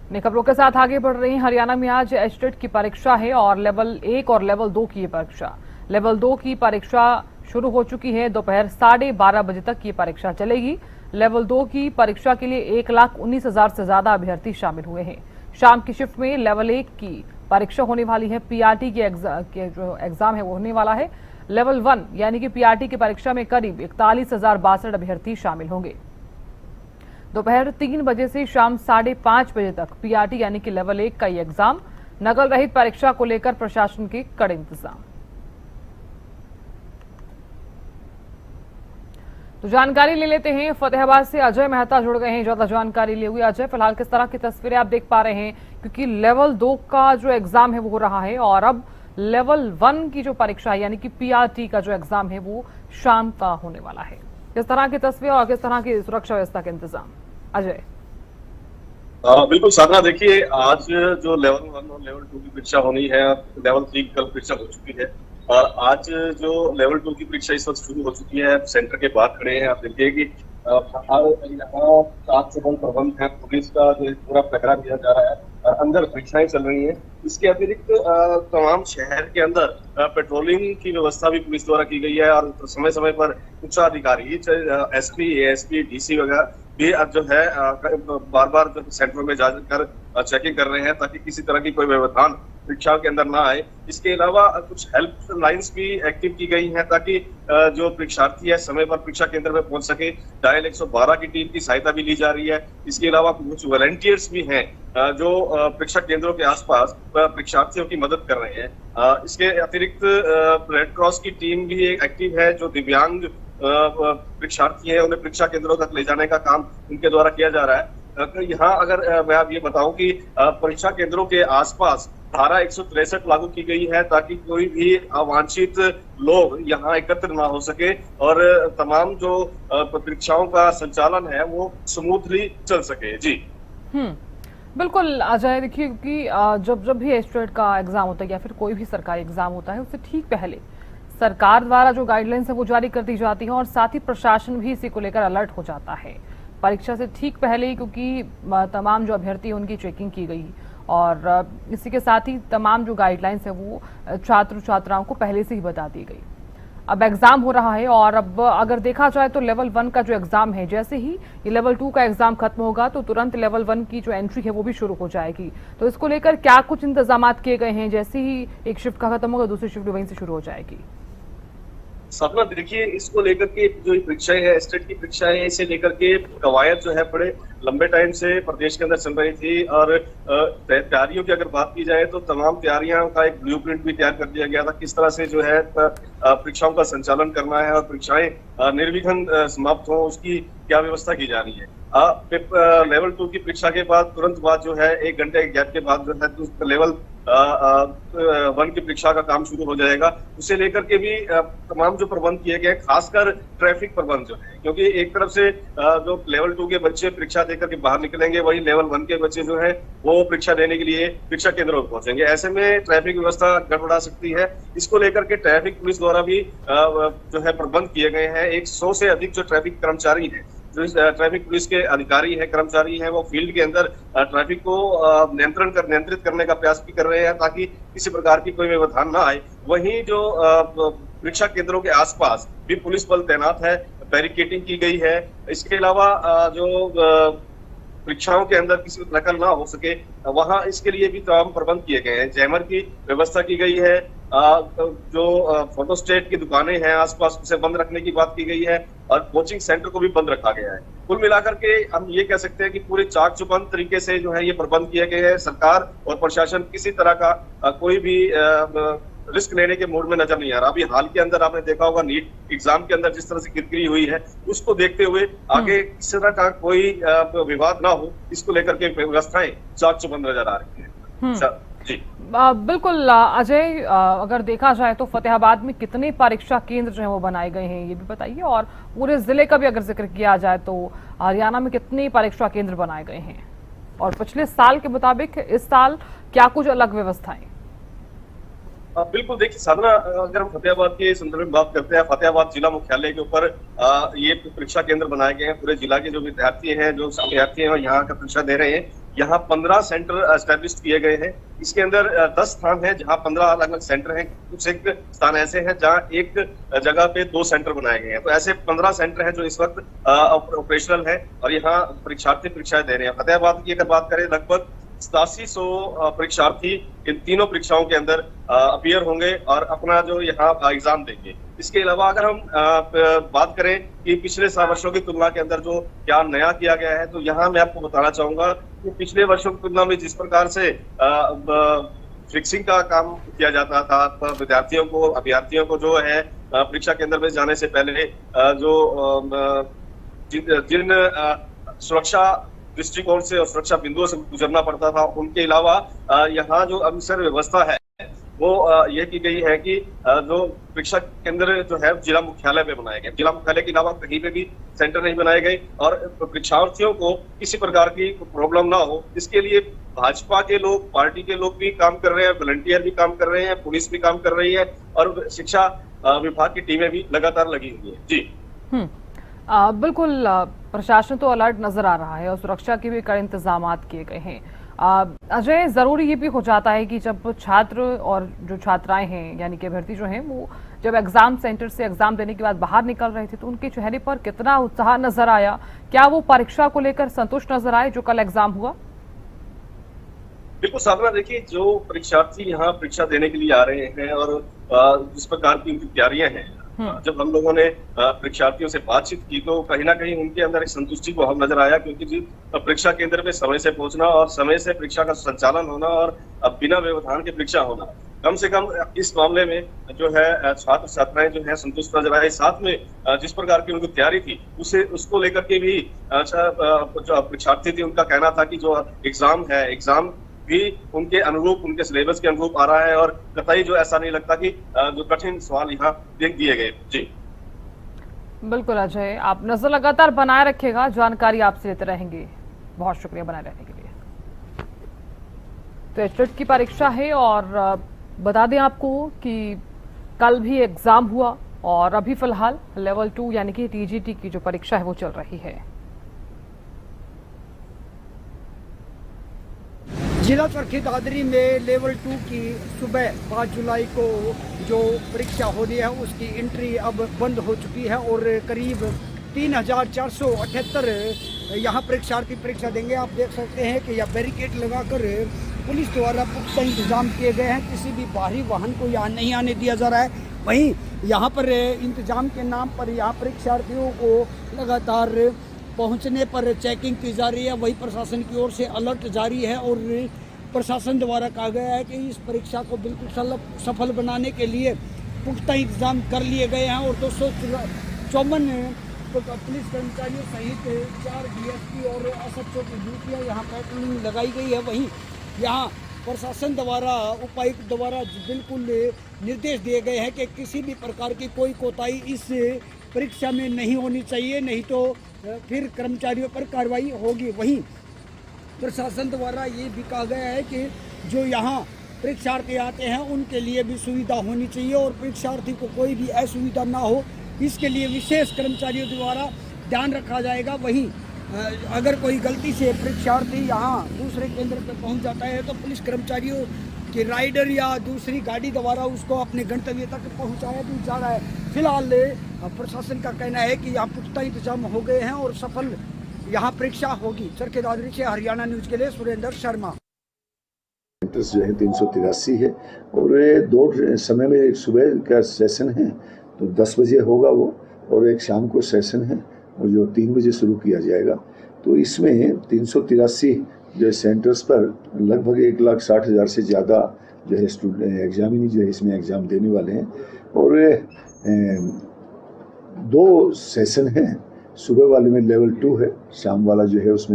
अपनी खबरों के साथ आगे बढ़ रही हैं। हरियाणा में आज एचटेट की परीक्षा है और लेवल 1 और लेवल 2 की ये परीक्षा। लेवल 2 की परीक्षा शुरू हो चुकी है। दोपहर 12:30 बजे तक ये परीक्षा चलेगी। लेवल 2 की परीक्षा के लिए 1,19,000 से ज्यादा अभ्यर्थी शामिल हुए हैं। शाम की शिफ्ट में लेवल 1 की परीक्षा होने वाली है। पीआरटी के जो एग्जाम है वो होने वाला है। लेवल 1 यानी कि पीआरटी की परीक्षा में करीब 41,062 अभ्यर्थी शामिल होंगे। दोपहर 3 बजे से शाम 5:30 बजे तक पीआरटी यानी कि लेवल 1 का ये एग्जाम। नकल रहित परीक्षा को लेकर प्रशासन के कड़े इंतजाम। तो जानकारी ले लेते हैं, फतेहाबाद से अजय मेहता जुड़ गए हैं ज्यादा जानकारी लिए हुए। अजय, फिलहाल किस तरह की तस्वीरें आप देख पा रहे हैं, क्योंकि लेवल 2 का जो एग्जाम है वो हो रहा है और अब लेवल 1 की जो परीक्षा है यानी कि पीआरटी का जो एग्जाम है वो शाम का होने वाला है। किस तरह की तस्वीर और किस तरह की सुरक्षा व्यवस्था के इंतजाम, अजय? बिल्कुल साधना, देखिए आज जो लेवल 1 और लेवल 2 की परीक्षा होनी है, लेवल 3 की कल परीक्षा हो चुकी है और आज जो लेवल 2 की परीक्षा इस वक्त शुरू हो चुकी है। सेंटर के बाद खड़े हैं, आप देखिए कि यहाँ सात से बंद प्रबंध है, पुलिस का जो पूरा पहरा दिया जा रहा है, अंदर परीक्षाएं चल रही हैं। इसके अतिरिक्त तमाम शहर के अंदर पेट्रोलिंग की व्यवस्था भी पुलिस द्वारा की गई है और समय समय पर उच्चाधिकारी एसपी, एएसपी, डीसी वगैरह भी जो है बार बार सेंटरों में जाकर चेकिंग कर रहे हैं ताकि किसी तरह की कोई व्यवधान परीक्षा के अंदर ना आए। इसके अलावा कुछ हेल्प लाइंस भी एक्टिव की गई हैं ताकि जो परीक्षार्थी है समय पर परीक्षा केंद्र में पहुंच सके। डायल 112 की टीम की सहायता भी ली जा रही है। इसके अलावा कुछ वॉलंटियर्स भी हैं जो परीक्षा केंद्रों के आसपास परीक्षार्थियों की मदद कर रहे हैं। इसके अतिरिक्त रेड क्रॉस की टीम भी एक्टिव है। जो दिव्यांग परीक्षार्थी हैं उन्हें परीक्षा केंद्रों तक ले जाने का काम उनके द्वारा किया जा रहा है। यहाँ अगर मैं आप ये बताऊं कि परीक्षा केंद्रों के आसपास धारा 163 लागू की गई है ताकि कोई भी अवांछित लोग यहाँ एकत्र ना हो सके और तमाम जो परीक्षाओं का संचालन है वो स्मूथली चल सके। जी बिल्कुल अजय, देखिए कि जब भी एचटेट का एग्जाम होता है या फिर कोई भी सरकारी एग्जाम होता है उससे ठीक पहले सरकार द्वारा जो गाइडलाइंस है वो जारी कर दी जाती है और साथ ही प्रशासन भी इसी को लेकर अलर्ट हो जाता है परीक्षा से ठीक पहले ही, क्योंकि तमाम जो अभ्यर्थी हैं उनकी चेकिंग की गई और इसी के साथ ही तमाम जो गाइडलाइंस है वो छात्र छात्राओं को पहले से ही बता दी गई। अब एग्जाम हो रहा है और अब अगर देखा जाए तो लेवल 1 का जो एग्जाम है, जैसे ही ये लेवल 2 का एग्जाम खत्म होगा तो तुरंत लेवल 1 की जो एंट्री है वो भी शुरू हो जाएगी। तो इसको लेकर क्या कुछ इंतजाम किए गए हैं? जैसे ही एक शिफ्ट का खत्म होगा दूसरी शिफ्ट वहीं से शुरू हो जाएगी। सपना, देखिए इसको लेकर के जो परीक्षाएं है, स्टेट की परीक्षाएं, इसे लेकर के कवायद जो है बड़े लंबे टाइम से प्रदेश के अंदर चल रही थी और तैयारियों की अगर बात की जाए तो तमाम तैयारियां का एक ब्लूप्रिंट भी तैयार कर दिया गया था। किस तरह से जो है परीक्षाओं का संचालन करना है और परीक्षाएं निर्विघ्न समाप्त हो उसकी क्या व्यवस्था की जा रही है। लेवल 2 की परीक्षा के बाद तुरंत बाद जो है 1 घंटे के गैप के बाद जो है लेवल 1 की परीक्षा का काम शुरू हो जाएगा। उसे लेकर के भी तमाम जो प्रबंध किए गए, खासकर ट्रैफिक प्रबंध जो है, क्योंकि एक तरफ से जो लेवल 2 के बच्चे परीक्षा देकर के बाहर निकलेंगे, वही लेवल 1 के बच्चे जो है वो परीक्षा देने के लिए परीक्षा केंद्रों पर पहुंचेंगे। ऐसे में ट्रैफिक व्यवस्था गड़बड़ा सकती है। इसको लेकर के ट्रैफिक पुलिस द्वारा भी जो है प्रबंध किए गए हैं। 100 से अधिक जो ट्रैफिक कर्मचारी है, जो ट्रैफिक पुलिस के अधिकारी है, कर्मचारी है, वो फील्ड के अंदर ट्रैफिक को नियंत्रित करने का प्रयास भी कर रहे हैं ताकि किसी प्रकार की कोई व्यवधान ना आए। वहीं जो परीक्षा केंद्रों के आसपास भी पुलिस बल तैनात है, बैरिकेडिंग की गई है। इसके अलावा जो परीक्षाओं के अंदर किसी नकल ना हो सके वहां इसके लिए भी तमाम प्रबंध किए गए हैं। जैमर की व्यवस्था की गई है। जो फोटोस्टेट की दुकानें हैं आसपास उसे बंद रखने की बात की गई है और कोचिंग सेंटर को भी बंद रखा गया है। कुल मिलाकर के हम ये कह सकते हैं कि पूरे चाक चौबंद तरीके से जो है ये प्रबंध किए गए हैं। सरकार और प्रशासन किसी तरह का कोई भी रिस्क लेने के मूड में नजर नहीं आ रहा। अभी हाल के अंदर आपने देखा होगा नीट एग्जाम के अंदर जिस तरह से किरकिरी हुई है, उसको देखते हुए आगे किसी तरह का कोई विवाद ना हो, इसको लेकर के व्यवस्थाएं चाक चौबंद नजर आ रही है। जी बिल्कुल अजय, अगर देखा जाए तो फतेहाबाद में कितने परीक्षा केंद्र जो है वो बनाए गए हैं ये भी बताइए, और पूरे जिले का भी अगर जिक्र किया जाए तो हरियाणा में कितने परीक्षा केंद्र बनाए गए हैं और पिछले साल के मुताबिक इस साल क्या कुछ अलग व्यवस्थाएं? बिल्कुल, देखिए साधना, अगर हम फतेहाबाद के संदर्भ में बात करते हैं, फतेहाबाद जिला मुख्यालय के ऊपर ये परीक्षा केंद्र बनाए गए हैं। पूरे जिला के जो विद्यार्थी हैं, जो अभ्यर्थी हैं यहाँ का परीक्षा दे रहे हैं, यहाँ 15 सेंटर एस्टेब्लिश किए गए हैं। इसके अंदर 10 स्थान हैं जहाँ 15 अलग अलग सेंटर हैं। कुछ एक स्थान ऐसे हैं जहाँ एक जगह पे 2 सेंटर बनाए गए हैं। तो ऐसे 15 सेंटर हैं जो इस वक्त ऑपरेशनल है और यहाँ परीक्षार्थी परीक्षाएं दे रहे हैं। फतेहाबाद की अगर बात करें, लगभग 8700 परीक्षार्थी इन तीनों परीक्षाओं के अंदर अपीयर होंगे और अपना जो यहाँ एग्जाम देंगे। इसके अलावा अगर हम बात करें कि पिछले वर्षों की तुलना के अंदर जो क्या नया किया गया है, तो यहाँ मैं आपको बताना चाहूंगा कि पिछले वर्षों की तुलना में जिस प्रकार से फिक्सिंग का काम किया जाता था, विद्यार्थियों को, अभ्यर्थियों को जो है परीक्षा केंद्र में जाने से पहले जिन सुरक्षा दृष्टिकोण से और सुरक्षा बिंदुओं से गुजरना पड़ता था, उनके अलावा यहाँ जो अवसर व्यवस्था है वो ये की गई है कि जो परीक्षा केंद्र जो है जिला मुख्यालय पे बनाए गए। जिला मुख्यालय के अलावा कहीं पे भी सेंटर नहीं बनाए गए और परीक्षार्थियों को किसी प्रकार की प्रॉब्लम ना हो, इसके लिए भाजपा के लोग, पार्टी के लोग भी काम कर रहे हैं, वॉलंटियर भी काम कर रहे हैं, पुलिस भी काम कर रही है और शिक्षा विभाग की टीमें भी लगातार लगी हुई है। जी बिल्कुल, प्रशासन तो अलर्ट नजर आ रहा है और सुरक्षा के भी कड़े इंतजाम किए गए हैं। अजय, जरूरी ये भी हो जाता है कि जब छात्र और जो छात्राएं हैं यानी कि अभ्यर्थी जो हैं वो जब एग्जाम सेंटर से एग्जाम देने के बाद बाहर निकल रहे थे तो उनके चेहरे पर कितना उत्साह नजर आया? क्या वो परीक्षा को लेकर संतुष्ट नजर आए जो कल एग्जाम हुआ? बिल्कुल साधना, देखिए जो परीक्षार्थी यहाँ परीक्षा देने के लिए आ रहे हैं और जिस प्रकार की उनकी तैयारियां हैं, जब हम लोगों ने परीक्षार्थियों से बातचीत की तो कहीं ना कहीं उनके अंदर एक संतुष्टि को हम नजर आया, क्योंकि परीक्षा केंद्र पे समय से पहुंचना और समय से परीक्षा का संचालन होना और बिना व्यवधान की परीक्षा होना, कम से कम इस मामले में जो है छात्र छात्राएं जो है संतुष्ट नजर आए। साथ में जिस प्रकार की उनकी तैयारी थी उसको लेकर के भी जो परीक्षार्थी थे उनका कहना था कि जो एग्जाम भी उनके अनुरूप, उनके सिलेबस के अनुरूप आ रहा है और कतई जो ऐसा नहीं लगता कि जो कठिन सवाल यहाँ दिए गए। जी बिल्कुल अजय, आप नजर लगातार बनाए रखिएगा, जानकारी आपसे लेते रहेंगे। बहुत शुक्रिया बनाए रहने के लिए। तो एचटेट की परीक्षा है और बता दें आपको कि कल भी एग्जाम हुआ और अभी फिलहाल लेवल 2 यानी कि टीजीटी की जो परीक्षा है वो चल रही है। जिला चरखी दादरी में लेवल 2 की सुबह 5 जुलाई को जो परीक्षा होनी है उसकी एंट्री अब बंद हो चुकी है और करीब 3478 यहाँ परीक्षार्थी परीक्षा देंगे। आप देख सकते हैं कि यह बैरिकेड लगाकर पुलिस द्वारा पुख्ता इंतजाम किए गए हैं, किसी भी बाहरी वाहन को यहाँ नहीं आने दिया जा रहा है। वहीं यहाँ पर इंतजाम के नाम पर यहाँ परीक्षार्थियों को लगातार पहुंचने पर चेकिंग की जा रही है। वही प्रशासन की ओर से अलर्ट जारी है और प्रशासन द्वारा कहा गया है कि इस परीक्षा को बिल्कुल सफल बनाने के लिए पुख्ता इंतजाम कर लिए गए हैं और 254 पुलिस कर्मचारियों सहित 4 डीएसपी और एसएचओ की ड्यूटियाँ यहाँ पेट्रोलिंग लगाई गई है। वहीं यहाँ प्रशासन द्वारा, उपायुक्त द्वारा बिल्कुल निर्देश दिए गए हैं कि किसी भी प्रकार की कोई कोताही इस परीक्षा में नहीं होनी चाहिए, नहीं तो फिर कर्मचारियों पर कार्रवाई होगी। वहीं प्रशासन द्वारा ये भी कहा गया है कि जो यहाँ परीक्षार्थी आते हैं उनके लिए भी सुविधा होनी चाहिए और परीक्षार्थी को कोई भी असुविधा ना हो, इसके लिए विशेष कर्मचारियों द्वारा ध्यान रखा जाएगा। वहीं अगर कोई गलती से परीक्षार्थी यहाँ दूसरे केंद्र पर पहुँच जाता है तो पुलिस कर्मचारियों कि राइडर या दूसरी गाड़ी द्वारा उसको अपने गंतव्य तक पहुंचाया भी जा रहा है। फिलहाल प्रशासन का कहना है कि यहाँ पुख्ता इंतजाम हो गए हैं और सफल यहाँ परीक्षा होगी। चरखी दादरी से हरियाणा न्यूज के लिए सुरेंद्र शर्मा। जो है 383 है और दो समय में एक सुबह का सेशन है तो 10 बजे होगा वो, और एक शाम को सेशन है और जो 3 बजे शुरू किया जाएगा। तो इसमें 383 जो सेंटर्स पर लगभग 1,60,000 से ज़्यादा जो है स्टूडेंट एग्जामिनी जो है इसमें एग्ज़ाम देने वाले हैं और 2 सेशन हैं। सुबह वाले में लेवल 2 है, शाम वाला जो है उसमें